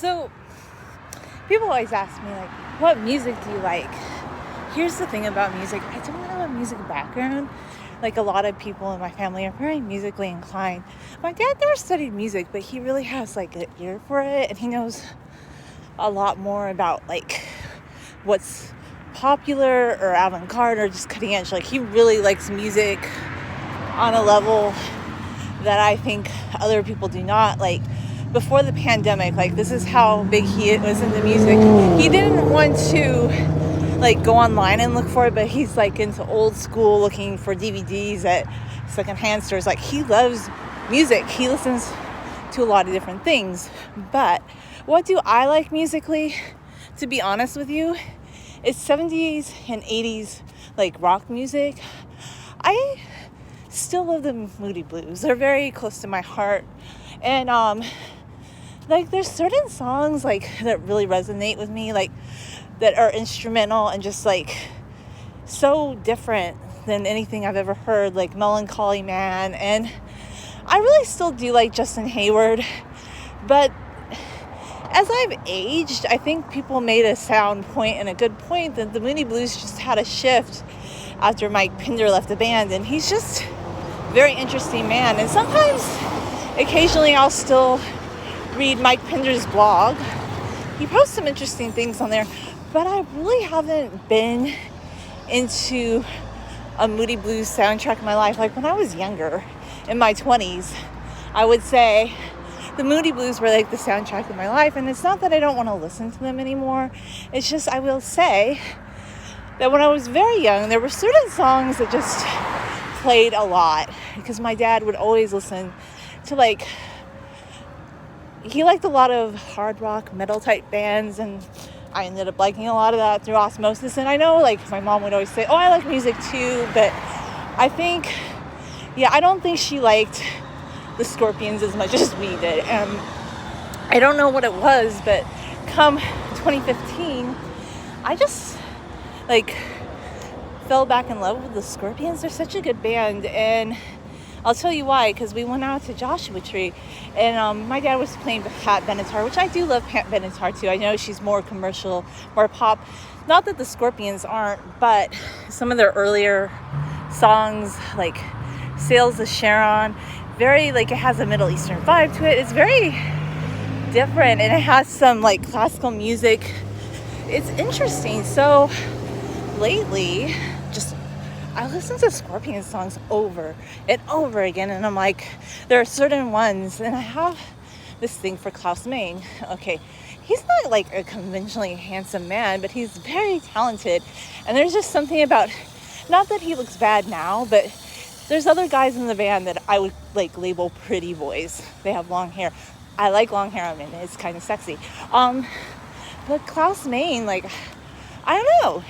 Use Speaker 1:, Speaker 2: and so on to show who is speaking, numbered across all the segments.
Speaker 1: So, people always ask me, like, what music do you like? Here's the thing about music. I don't have a music background. Like, a lot of people in my family are very musically inclined. My dad never studied music, but he really has, like, an ear for it. And he knows a lot more about, like, what's popular or avant-garde or just cutting edge. Like, he really likes music on a level that I think other people do not. Like, before the pandemic, like, this is how big he was into music. He didn't want to, like, go online and look for it, but he's, like, into old school looking for DVDs at secondhand stores. Like, he loves music. He listens to a lot of different things. But what do I like musically? To be honest with you, it's 70s and 80s, like, rock music. I still love the Moody Blues. They're very close to my heart. And, like, there's certain songs, like, that really resonate with me, like, that are instrumental and just, like, so different than anything I've ever heard, like Melancholy Man. And I really still do like Justin Hayward. But as I've aged, I think people made a sound point and a good point that the Moody Blues just had a shift after Mike Pinder left the band. And he's just a very interesting man. And sometimes, occasionally, I'll still read Mike Pinder's blog. He posts some interesting things on there, but I really haven't been into a Moody Blues soundtrack in my life. Like, when I was younger, in my 20s, I would say the Moody Blues were like the soundtrack of my life. And it's not that I don't want to listen to them anymore. It's just, I will say that when I was very young, there were certain songs that just played a lot, because my dad would always listen to, like, he liked a lot of hard rock, metal type bands, and I ended up liking a lot of that through osmosis. And I know, like, my mom would always say, oh, I like music too, but I think, I don't think she liked the Scorpions as much as we did. And I don't know what it was, but come 2015, I just, like, fell back in love with the Scorpions. They're such a good band, and I'll tell you why, because we went out to Joshua Tree, and my dad was playing Pat Benatar, which I do love Pat Benatar too. I know she's more commercial, more pop. Not that the Scorpions aren't, but some of their earlier songs, like Sails of Sharon, very, like, it has a Middle Eastern vibe to it. It's very different, and it has some, like, classical music. It's interesting. So lately, I listen to Scorpion songs over and over again, and I'm like, there are certain ones, and I have this thing for Klaus Meine. Okay, he's not like a conventionally handsome man, but he's very talented, and there's just something about, not that he looks bad now, but there's other guys in the band that I would, like, label pretty boys. They have long hair. I like long hair. I mean, it's kind of sexy. But Klaus Meine, like, I don't know.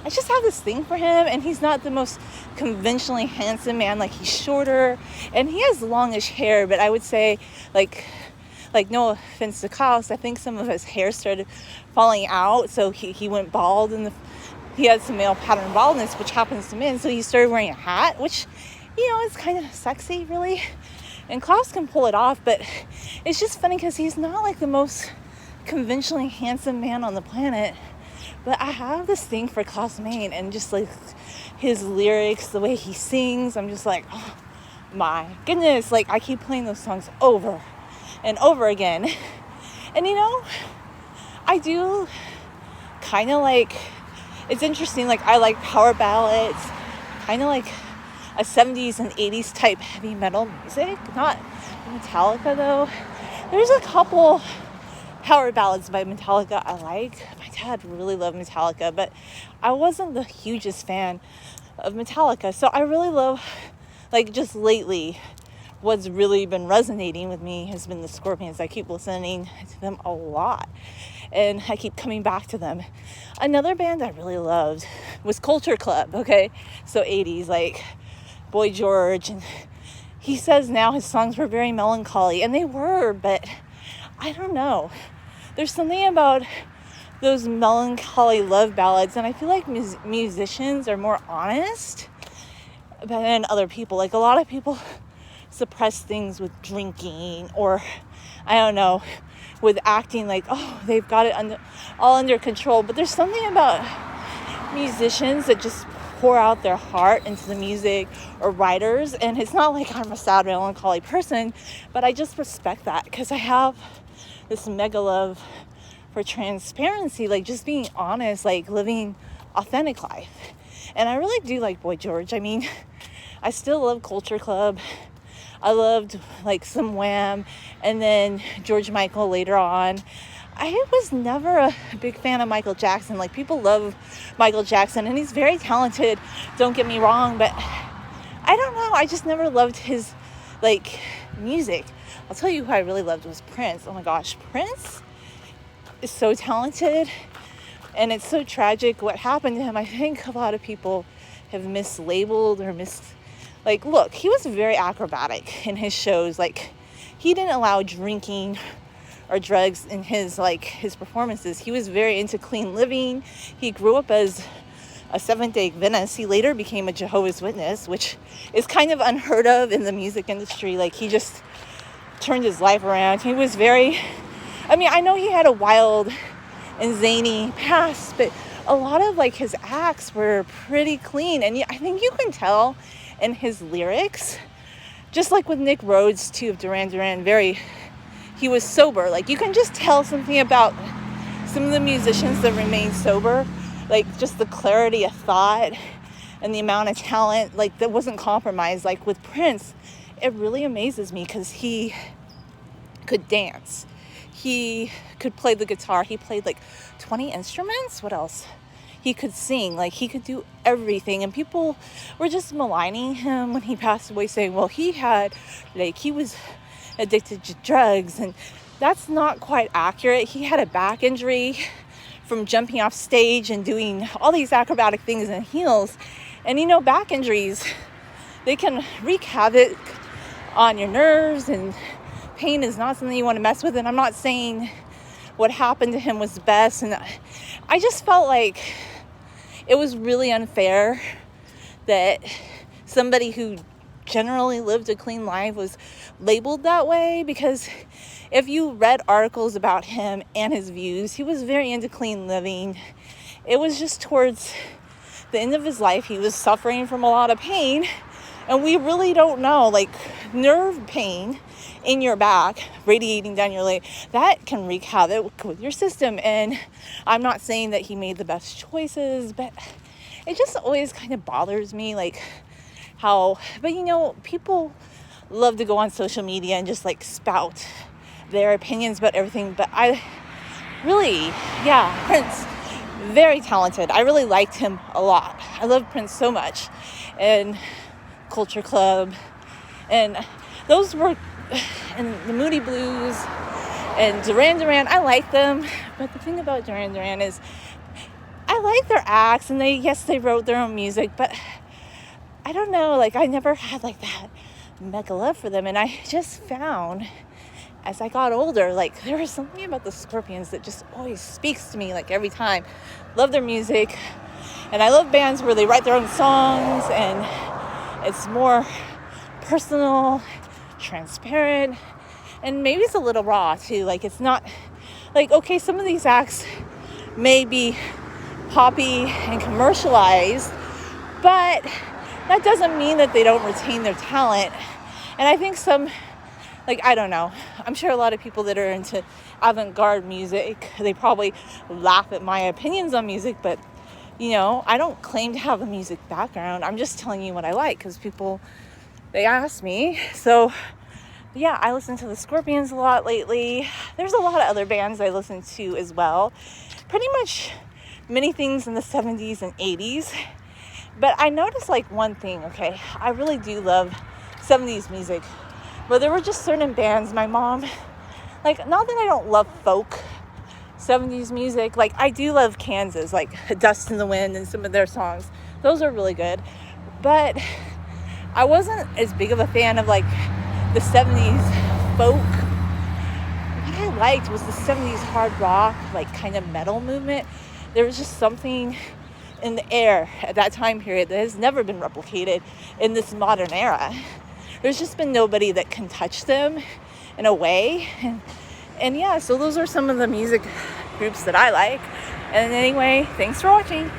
Speaker 1: I just have this thing for him, and he's not the most conventionally handsome man. Like, he's shorter, and he has longish hair, but I would say, like, no offense to Klaus, I think some of his hair started falling out, so he went bald, and he had some male pattern baldness, which happens to men, so he started wearing a hat, which, is kind of sexy, really, and Klaus can pull it off. But it's just funny, because he's not, like, the most conventionally handsome man on the planet. But I have this thing for Klaus Meine, and just, like, his lyrics, the way he sings, I'm just like, oh my goodness. Like, I keep playing those songs over and over again. And, I do kind of like, it's interesting, like, I like power ballads, kind of like a 70s and 80s type heavy metal music. Not Metallica, though. There's a couple power ballads by Metallica I like. My dad really loved Metallica, but I wasn't the hugest fan of Metallica. So I really love, like, just lately, what's really been resonating with me has been the Scorpions. I keep listening to them a lot, and I keep coming back to them. Another band I really loved was Culture Club, okay? So 80s, like Boy George, and he says now his songs were very melancholy, and they were, but I don't know. There's something about those melancholy love ballads, and I feel like musicians are more honest than other people. Like, a lot of people suppress things with drinking, or, I don't know, with acting like, oh, they've got it all under control. But there's something about musicians that just pour out their heart into the music, or writers. And it's not like I'm a sad, melancholy person, but I just respect that because I have this mega love for transparency, like just being honest, like living authentic life. And I really do like Boy George. I mean, I still love Culture Club. I loved like some Wham, and then George Michael later on. I was never a big fan of Michael Jackson. Like, people love Michael Jackson, and he's very talented, don't get me wrong, but I don't know, I just never loved his like music. I'll tell you who I really loved was Prince. Oh my gosh, Prince is so talented, and it's so tragic what happened to him. I think a lot of people have mislabeled or like, look, he was very acrobatic in his shows. Like, he didn't allow drinking or drugs in his performances. He was very into clean living. He grew up as a Seventh-day Adventist. He later became a Jehovah's Witness, which is kind of unheard of in the music industry. Like, he just turned his life around. He was I know he had a wild and zany past, but a lot of like his acts were pretty clean. And I think you can tell in his lyrics, just like with Nick Rhodes too of Duran Duran, he was sober. Like, you can just tell something about some of the musicians that remain sober, like just the clarity of thought and the amount of talent, like, that wasn't compromised. Like with Prince, it really amazes me because he could dance, he could play the guitar, he played like 20 instruments. What else? He could sing, like he could do everything. And people were just maligning him when he passed away, saying, well, he was addicted to drugs. And that's not quite accurate. He had a back injury from jumping off stage and doing all these acrobatic things in heels. And back injuries, they can wreak havoc on your nerves, and pain is not something you want to mess with. And I'm not saying what happened to him was the best. And I just felt like it was really unfair that somebody who generally lived a clean life was labeled that way, because if you read articles about him and his views, he was very into clean living. It was just towards the end of his life, he was suffering from a lot of pain, and we really don't know, like nerve pain in your back radiating down your leg, that can wreak havoc with your system. And I'm not saying that he made the best choices, but it just always kind of bothers me, like how, but people love to go on social media and just like spout their opinions about everything. But I really, Prince, very talented. I really liked him a lot. I loved Prince so much. And Culture Club, and those were, and the Moody Blues, and Duran Duran, I like them. But the thing about Duran Duran is I like their acts, and they wrote their own music, but I don't know, like I never had like that mega love for them. And I just found as I got older, like there was something about the Scorpions that just always speaks to me, like every time. Love their music, and I love bands where they write their own songs and it's more personal, transparent, and maybe it's a little raw too. Like, it's not like, okay, some of these acts may be poppy and commercialized, but that doesn't mean that they don't retain their talent. And I think I don't know, I'm sure a lot of people that are into avant-garde music, they probably laugh at my opinions on music, but I don't claim to have a music background. I'm just telling you what I like because people, they ask me. So I listen to the Scorpions a lot lately. There's a lot of other bands I listen to as well. Pretty much many things in the 70s and 80s. But I noticed like one thing, okay, I really do love 70s music. But there were just certain bands, my mom, like, not that I don't love folk 70s music, like I do love Kansas, like Dust in the Wind and some of their songs. Those are really good. But I wasn't as big of a fan of like the 70s folk. What I liked was the 70s hard rock, like kind of metal movement. There was just something in the air at that time period that has never been replicated in this modern era. There's just been nobody that can touch them in a way. And yeah, so those are some of the music groups that I like. And anyway, thanks for watching.